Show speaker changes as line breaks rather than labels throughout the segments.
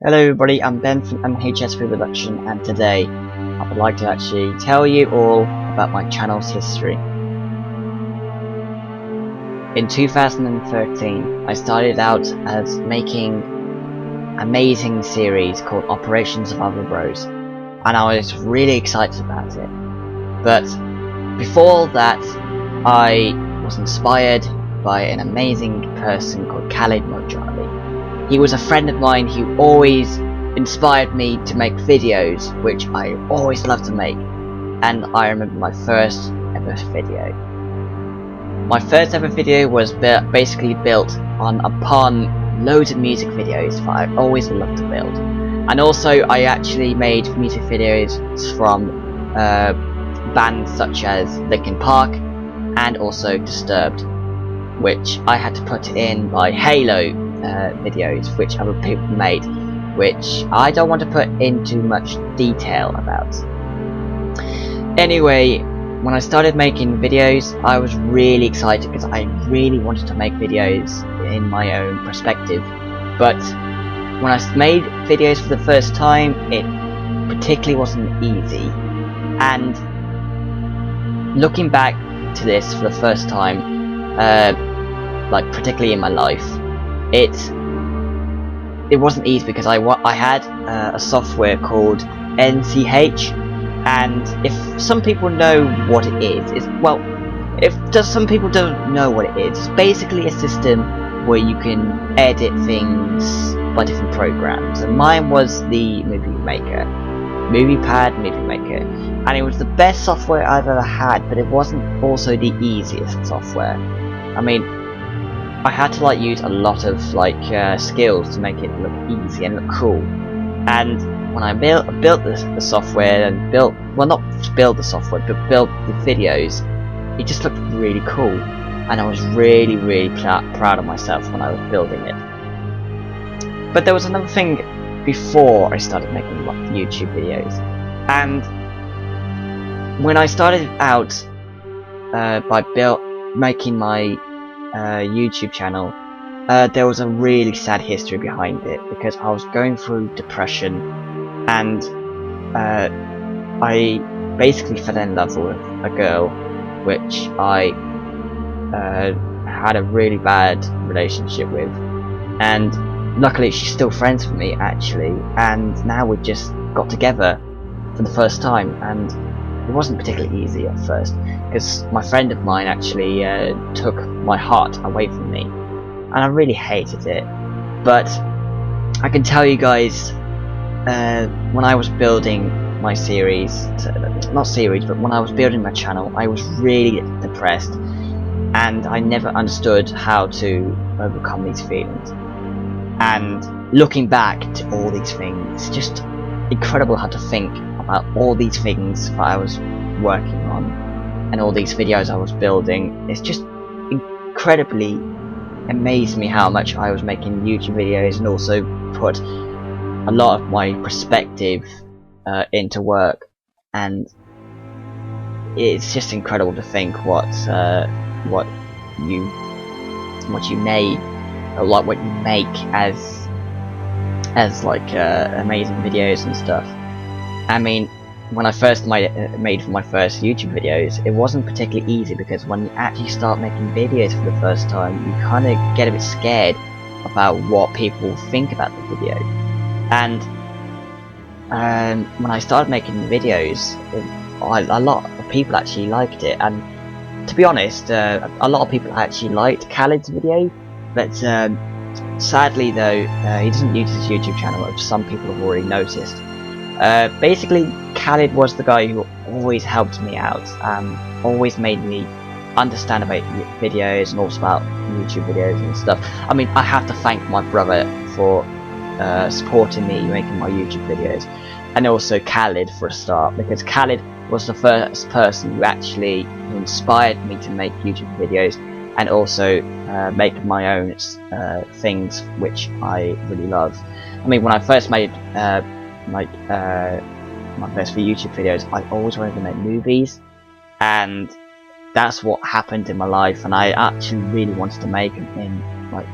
Hello everybody, I'm Ben from MHS Production, and today I would like to actually tell you all about my channel's history. In 2013, I started out as making an amazing series called Operation Survival Bros, and I was really excited about it. But before that, I was inspired by an amazing person called Khalid Mojali. He was a friend of mine who always inspired me to make videos, which I always loved to make, and I remember my first ever video. My first ever video was basically built upon loads of music videos that I always loved to build, and also I actually made music videos from bands such as Linkin Park and also Disturbed, which I had to put in my Halo videos which other people made, which I don't want to put into much detail about. Anyway, when I started making videos, I was really excited because I really wanted to make videos in my own perspective. But when I made videos for the first time, it particularly wasn't easy. And looking back to this for the first time, like particularly in my life, it wasn't easy because I had a software called NCH, and if some people know what it is, some people don't know what it is, it's basically a system where you can edit things by different programs, and mine was the Movie Maker, Movie Maker, and it was the best software I've ever had, but it wasn't also the easiest software. I mean, I had to use a lot of skills to make it look easy and look cool. And when I built the software and not build the software, but built the videos, it just looked really cool, and I was really proud of myself when I was building it. But there was another thing before I started making YouTube videos, and when I started out by making my YouTube channel, there was a really sad history behind it because I was going through depression, and I basically fell in love with a girl which I had a really bad relationship with, and luckily she's still friends with me actually, and now we just got together for the first time, and it wasn't particularly easy at first because my friend of mine actually took my heart away from me, and I really hated it. But I can tell you guys, when I was building my when I was building my channel, I was really depressed, and I never understood how to overcome these feelings. And looking back to all these things, it's just incredible how to think about all these things that I was working on and all these videos I was building. It's just incredibly amazed me how much I was making YouTube videos and also put a lot of my perspective into work, and it's just incredible to think what you made, or what you make as amazing videos and stuff. I mean, when I first made my first YouTube videos, it wasn't particularly easy because when you actually start making videos for the first time, you kind of get a bit scared about what people think about the video. And when I started making videos, a lot of people actually liked it, and to be honest, a lot of people actually liked Khaled's video, but sadly though, he doesn't use his YouTube channel, which some people have already noticed. Basically, Khaled was the guy who always helped me out, always made me understand about videos and also about YouTube videos and stuff. I mean, I have to thank my brother for supporting me making my YouTube videos, and also Khaled for a start, because Khaled was the first person who actually inspired me to make YouTube videos and also make my own things which I really love. I mean, when I first made my first few YouTube videos, I always wanted to make movies, and that's what happened in my life, and I actually really wanted to make them in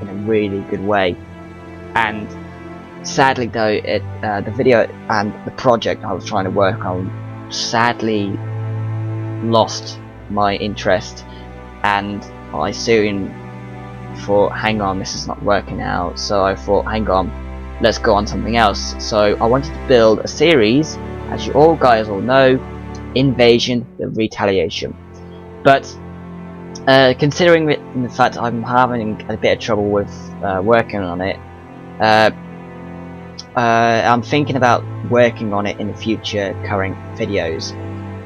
a really good way. And sadly though, the video and the project I was trying to work on sadly lost my interest, and I soon thought, hang on, this is not working out. So I thought, hang on, let's go on something else. So I wanted to build a series, as you all guys all know, Invasion the Retaliation. But considering the fact I'm having a bit of trouble with working on it, I'm thinking about working on it in the future current videos,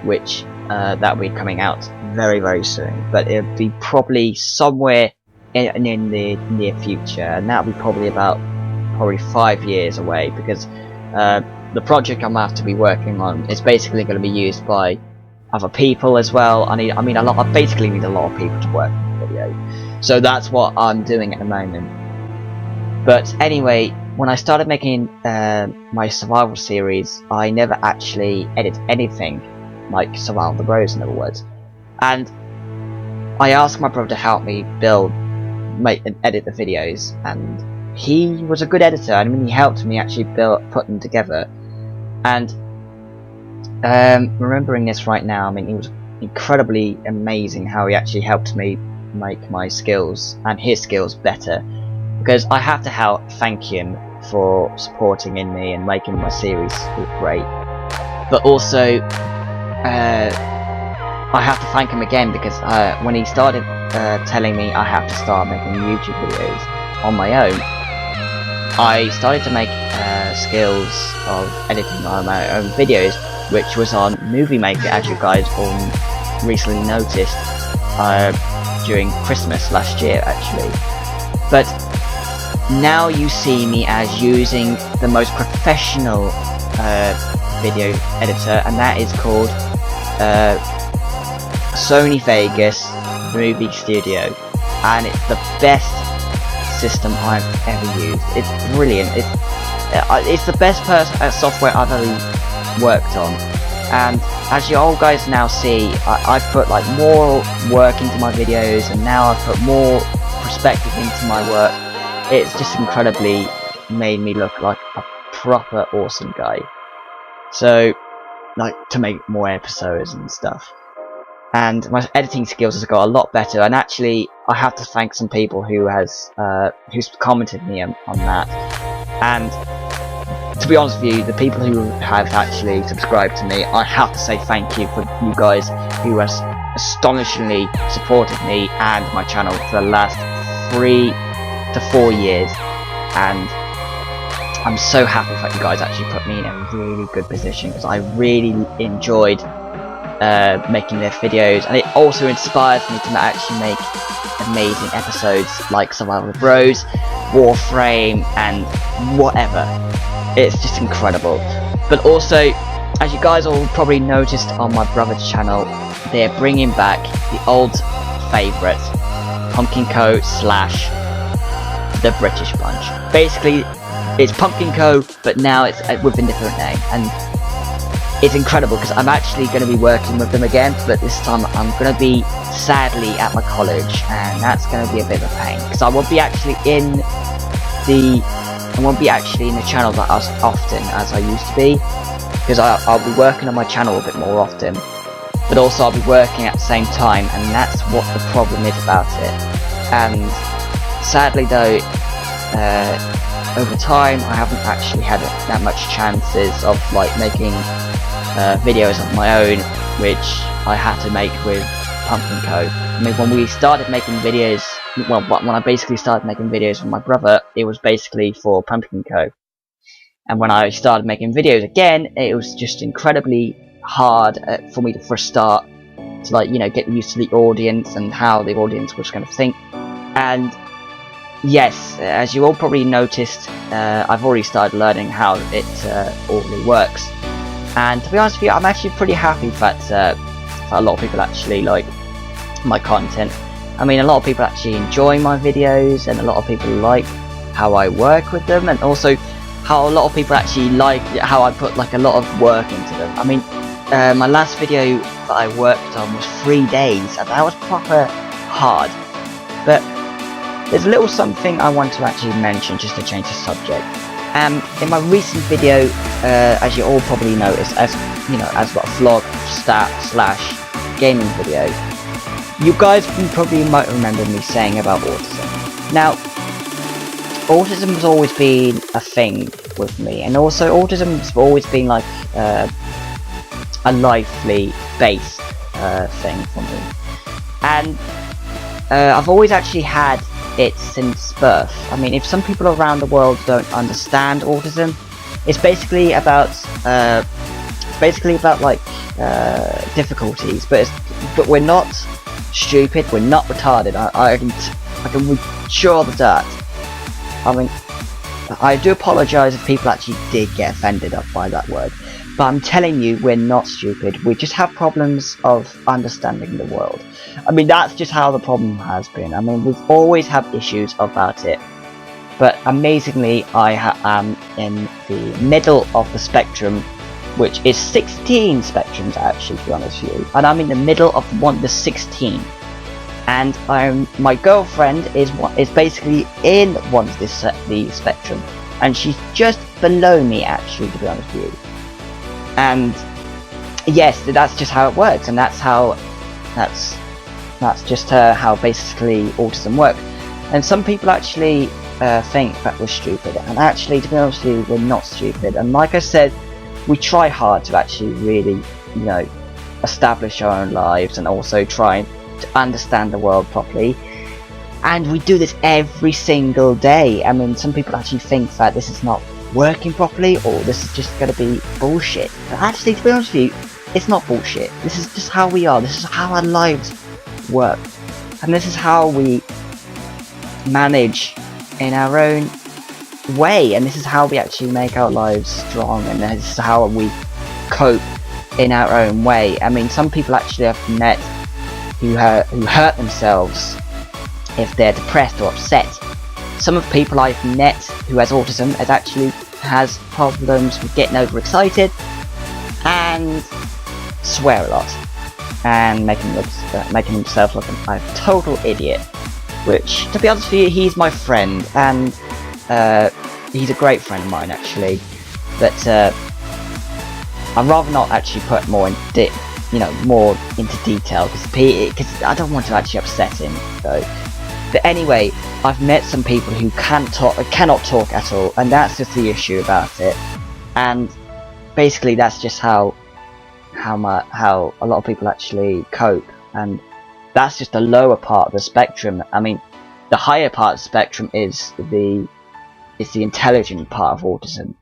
which that will be coming out very, very soon. But it'll be probably somewhere in the near future, and that'll be probably 5 years away, because the project I'm going to have to be working on is basically going to be used by other people as well. I basically need a lot of people to work on the video, so that's what I'm doing at the moment. But anyway, when I started making my survival series, I never actually edit anything like Survival the Bros, in other words, and I asked my brother to help me make and edit the videos, and he was a good editor. I mean, he helped me actually put them together. And remembering this right now, I mean, it was incredibly amazing how he actually helped me make my skills and his skills better, because I have to thank him for supporting in me and making my series look great. But also I have to thank him again, because when he started telling me I have to start making YouTube videos on my own, I started to make skills of editing on my own videos, which was on Movie Maker, as you guys all recently noticed during Christmas last year actually. But now you see me as using the most professional video editor, and that is called Sony Vegas Movie Studio, and it's the best system I've ever used. It's brilliant. It's the best software I've ever worked on, and as you all guys now see, I've put like more work into my videos, and now I've put more perspective into my work. It's just incredibly made me look like a proper awesome guy. So, like, to make more episodes and stuff. And my editing skills has got a lot better, and actually I have to thank some people who's commented me on that. And to be honest with you, the people who have actually subscribed to me, I have to say thank you for you guys who has astonishingly supported me and my channel for the last 3 to 4 years, and I'm so happy that you guys actually put me in a really good position, because I really enjoyed making their videos, and it also inspires me to actually make amazing episodes like Survival the Bros, Warframe, and whatever. It's just incredible. But also, as you guys all probably noticed on my brother's channel, they're bringing back the old favourite, Pumpkin Co. / the British Bunch. Basically, it's Pumpkin Co., but now it's with a different name, and it's incredible because I'm actually going to be working with them again, but this time I'm going to be sadly at my college, and that's going to be a bit of a pain, because I won't be actually in the channel that as often as I used to be, because I'll be working on my channel a bit more often, but also I'll be working at the same time, and that's what the problem is about it. And sadly though, over time I haven't actually had that much chances of like making videos of my own, which I had to make with Pumpkin Co. I mean, when we started making videos, well, when I basically started making videos with my brother, it was basically for Pumpkin Co. And when I started making videos again, it was just incredibly hard for me to first start to, like, you know, get used to the audience and how the audience was going to think. And yes, as you all probably noticed, I've already started learning how it all really works. And to be honest with you, I'm actually pretty happy that a lot of people actually like my content. I mean, a lot of people actually enjoy my videos, and a lot of people like how I work with them, and also how a lot of people actually like how I put like a lot of work into them. I mean, my last video that I worked on was 3 days, and that was proper hard. But there's a little something I want to actually mention, just to change the subject. In my recent video, as you all probably noticed, as you know, as a vlog slash gaming video, you guys probably might remember me saying about autism. Now, autism has always been a thing with me, and also autism has always been like a lively based thing for me, and I've always actually had it since birth. I mean, if some people around the world don't understand autism, it's basically about like difficulties, but we're not stupid, we're not retarded. I can assure that. I mean, I do apologise if people actually did get offended up by that word, but I'm telling you, we're not stupid. We just have problems of understanding the world. I mean, that's just how the problem has been. I mean, we've always had issues about it, but amazingly, I am in the middle of the spectrum, which is 16 spectrums actually, to be honest with you, and I'm in the middle of the 16. And my girlfriend is basically in the spectrum, and she's just below me actually, to be honest with you. And yes, that's just how it works, and that's just how basically autism works. And some people actually think that we're stupid, and actually, to be honest with you, we're not stupid. And like I said, we try hard to actually really, you know, establish our own lives and also try to understand the world properly, and we do this every single day. I mean, some people actually think that this is not working properly, or this is just going to be bullshit, but actually, to be honest with you, it's not bullshit. This is just how we are, this is how our lives work, and this is how we manage in our own way, and this is how we actually make our lives strong, and this is how we cope in our own way. I mean, some people actually have met who hurt themselves if they're depressed or upset. Some of the people I've met who has autism has problems with getting overexcited and swear a lot and making himself look like a total idiot. Which, to be honest with you, he's my friend, and he's a great friend of mine actually. But I'd rather not actually put more into detail because I don't want to actually upset him though. But anyway, I've met some people who cannot talk at all, and that's just the issue about it. And basically, that's just how a lot of people actually cope, and that's just the lower part of the spectrum. I mean, the higher part of the spectrum is the intelligent part of autism,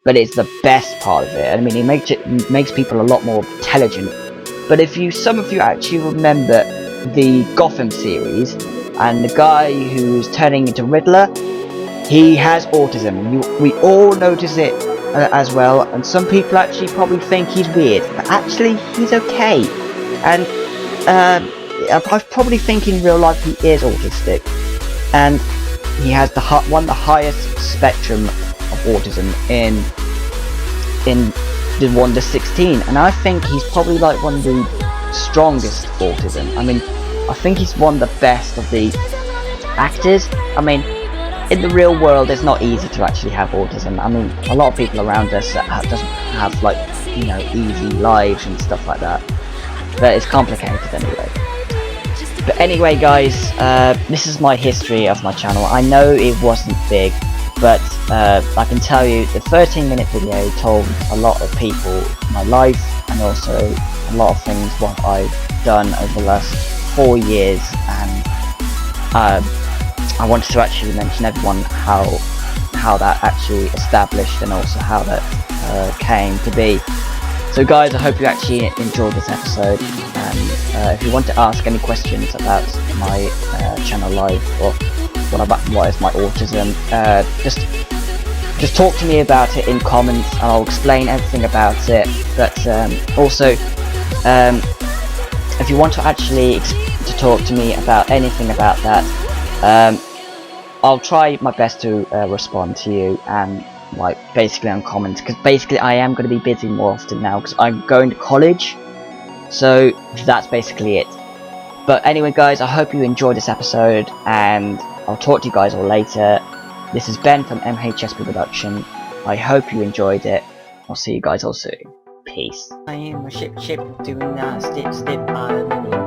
but it's the best part of it. I mean, it makes people a lot more intelligent. But some of you actually remember the Gotham series, and the guy who's turning into Riddler, he has autism. We all notice it as well, and some people actually probably think he's weird, but actually he's okay. And I probably think in real life he is autistic, and he has the highest spectrum of autism in the 1 to 16, and I think he's probably like one of the strongest autism. I mean, I think he's one of the best of the actors. I mean, in the real world, it's not easy to actually have autism. I mean, a lot of people around us doesn't have, like, you know, easy lives and stuff like that, but it's complicated anyway. But anyway, guys, this is my history of my channel. I know it wasn't big, but I can tell you the 13-minute video told a lot of people my life, and also a lot of things what I've done over the last 4 years, and I wanted to actually mention everyone how that actually established, and also how that came to be. So guys, I hope you actually enjoyed this episode, and if you want to ask any questions about my channel life, or what is my autism, just talk to me about it in comments, and I'll explain everything about it. But also, if you want to actually talk to me about anything about that, I'll try my best to respond to you, and like basically on comments, because basically I am going to be busy more often now because I'm going to college. So that's basically it. But anyway, guys, I hope you enjoyed this episode, and I'll talk to you guys all later. This is Ben from MHSP Production. I hope you enjoyed it. I'll see you guys all soon. Peace.
I am a ship, do not step,